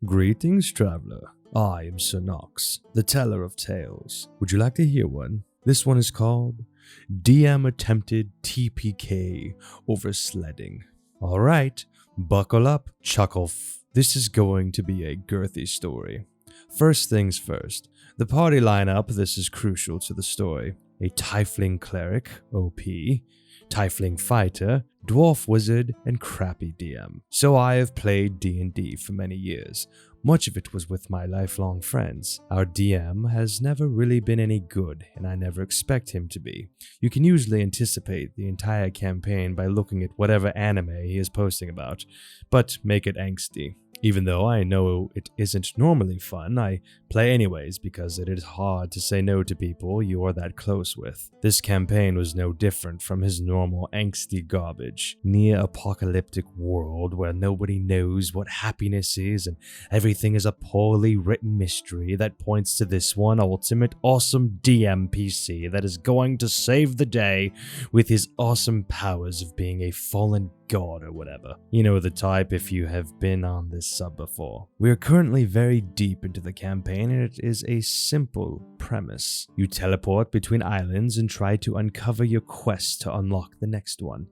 Greetings, traveler. I am Sir Knox, the teller of tales. Would you like to hear one? This one is called DM Attempted TPK Over Sledding. Alright, buckle up, chuckle. This is going to be a girthy story. First things first, the party lineup, this is crucial to the story. A Tiefling Cleric, OP, Tiefling Fighter, Dwarf Wizard, and crappy DM. So I have played D&D for many years. Much of it was with my lifelong friends. Our DM has never really been any good, and I never expect him to be. You can usually anticipate the entire campaign by looking at whatever anime he is posting about, but make it angsty. Even though I know it isn't normally fun, I play anyways because it is hard to say no to people you are that close with. This campaign was no different from his normal angsty garbage. Near-apocalyptic world where nobody knows what happiness is and everything is a poorly written mystery that points to this one ultimate awesome DM PC that is going to save the day with his awesome powers of being a fallen god or whatever. You know the type if you have been on this sub before. We are currently very deep into the campaign and it is a simple premise. You teleport between islands and try to uncover your quest to unlock the next one.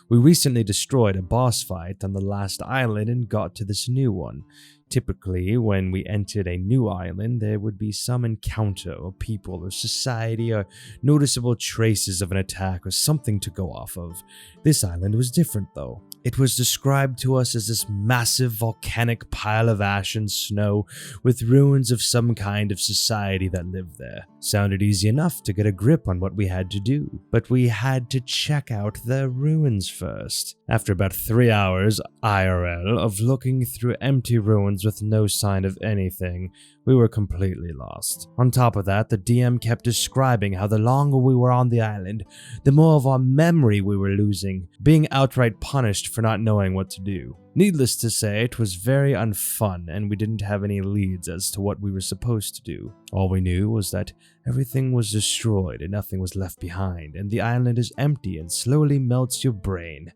We recently destroyed a boss fight on the last island and got to this new one. Typically, when we entered a new island, there would be some encounter or people or society or noticeable traces of an attack or something to go off of. This island was different though. It was described to us as this massive volcanic pile of ash and snow with ruins of some kind of society that lived there. Sounded easy enough to get a grip on what we had to do, but we had to check out the ruins first. After about 3 hours IRL of looking through empty ruins with no sign of anything, we were completely lost. On top of that, the DM kept describing how the longer we were on the island, the more of our memory we were losing, being outright punished for not knowing what to do. Needless to say, it was very unfun and we didn't have any leads as to what we were supposed to do. All we knew was that everything was destroyed and nothing was left behind, and the island is empty and slowly melts your brain.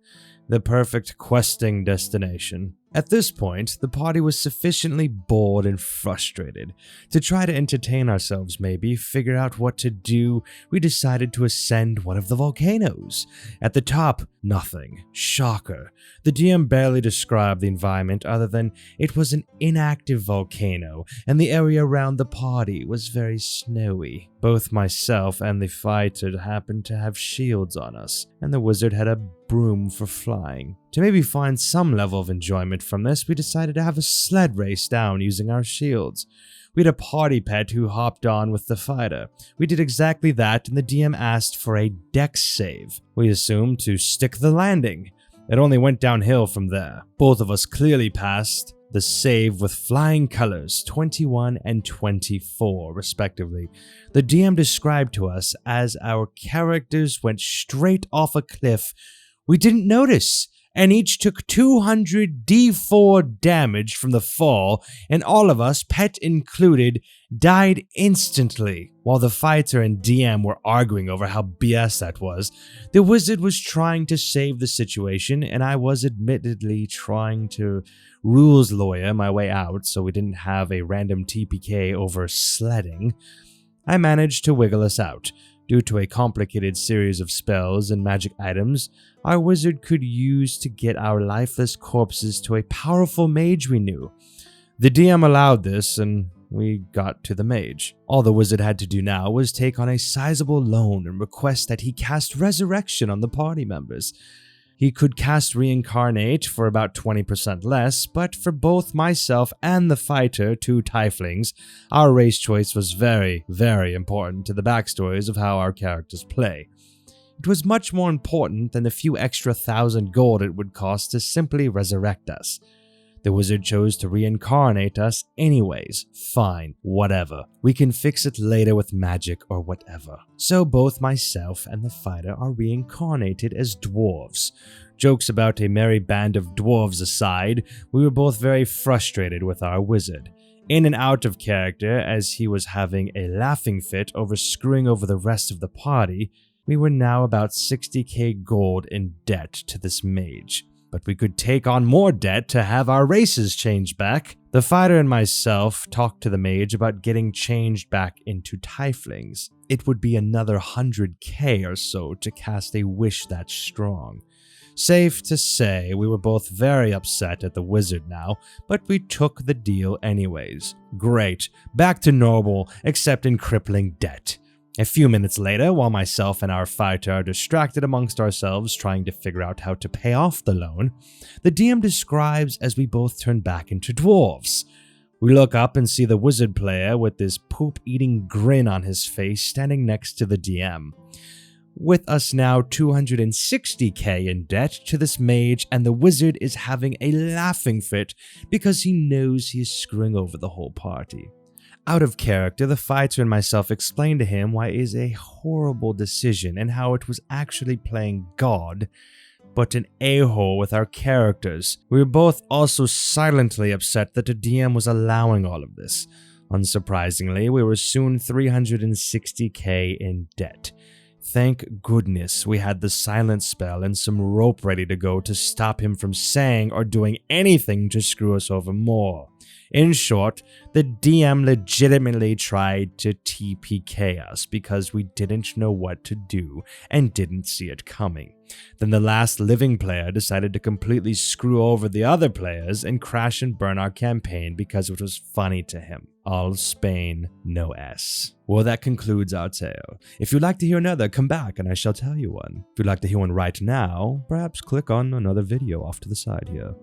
The perfect questing destination. At this point, the party was sufficiently bored and frustrated. To try to entertain ourselves maybe, figure out what to do, we decided to ascend one of the volcanoes. At the top, nothing. Shocker. The DM barely described the environment other than it was an inactive volcano, and the area around the party was very snowy. Both myself and the fighter happened to have shields on us, and the wizard had a broom for flying. To maybe find some level of enjoyment from this, we decided to have a sled race down using our shields. We had a party pet who hopped on with the fighter. We did exactly that, and the DM asked for a dex save. We assumed to stick the landing. It only went downhill from there. Both of us clearly passed the save with flying colors, 21 and 24 respectively. The DM described to us as our characters went straight off a cliff. We didn't notice, and each took 200 d4 damage from the fall, and all of us, pet included, died instantly. While the fighter and DM were arguing over how BS that was, the wizard was trying to save the situation, and I was admittedly trying to rules lawyer my way out so we didn't have a random TPK over sledding. I managed to wiggle us out. Due to a complicated series of spells and magic items, our wizard could use to get our lifeless corpses to a powerful mage we knew. The DM allowed this, and we got to the mage. All the wizard had to do now was take on a sizable loan and request that he cast Resurrection on the party members. He could cast Reincarnate for about 20% less, but for both myself and the fighter, two tieflings, our race choice was very, very important to the backstories of how our characters play. It was much more important than the few extra 1,000 gold it would cost to simply resurrect us. The wizard chose to reincarnate us anyways. Fine, whatever. We can fix it later with magic or whatever. So both myself and the fighter are reincarnated as dwarves. Jokes about a merry band of dwarves aside, we were both very frustrated with our wizard. In and out of character, as he was having a laughing fit over screwing over the rest of the party, we were now about 60k gold in debt to this mage. but we could take on more debt to have our races changed back. The fighter and myself talked to the mage about getting changed back into tieflings. It would be another 100k or so to cast a wish that strong. Safe to say, we were both very upset at the wizard now, but we took the deal anyways. Great, back to normal, except in crippling debt. A few minutes later, while myself and our fighter are distracted amongst ourselves trying to figure out how to pay off the loan, the DM describes as we both turn back into dwarves. We look up and see the wizard player with this poop-eating grin on his face standing next to the DM. With us now 260k in debt to this mage, and the wizard is having a laughing fit because he knows he is screwing over the whole party. Out of character, the fighter and myself explained to him why it is a horrible decision and how it was actually playing God, but an a-hole with our characters. We were both also silently upset that the DM was allowing all of this. Unsurprisingly, we were soon 360k in debt. Thank goodness we had the silence spell and some rope ready to go to stop him from saying or doing anything to screw us over more. In short, the DM legitimately tried to TPK us because we didn't know what to do and didn't see it coming. Then the last living player decided to completely screw over the other players and crash and burn our campaign because it was funny to him. All Spain, no S. Well, that concludes our tale. If you'd like to hear another, come back and I shall tell you one. If you'd like to hear one right now, perhaps click on another video off to the side here.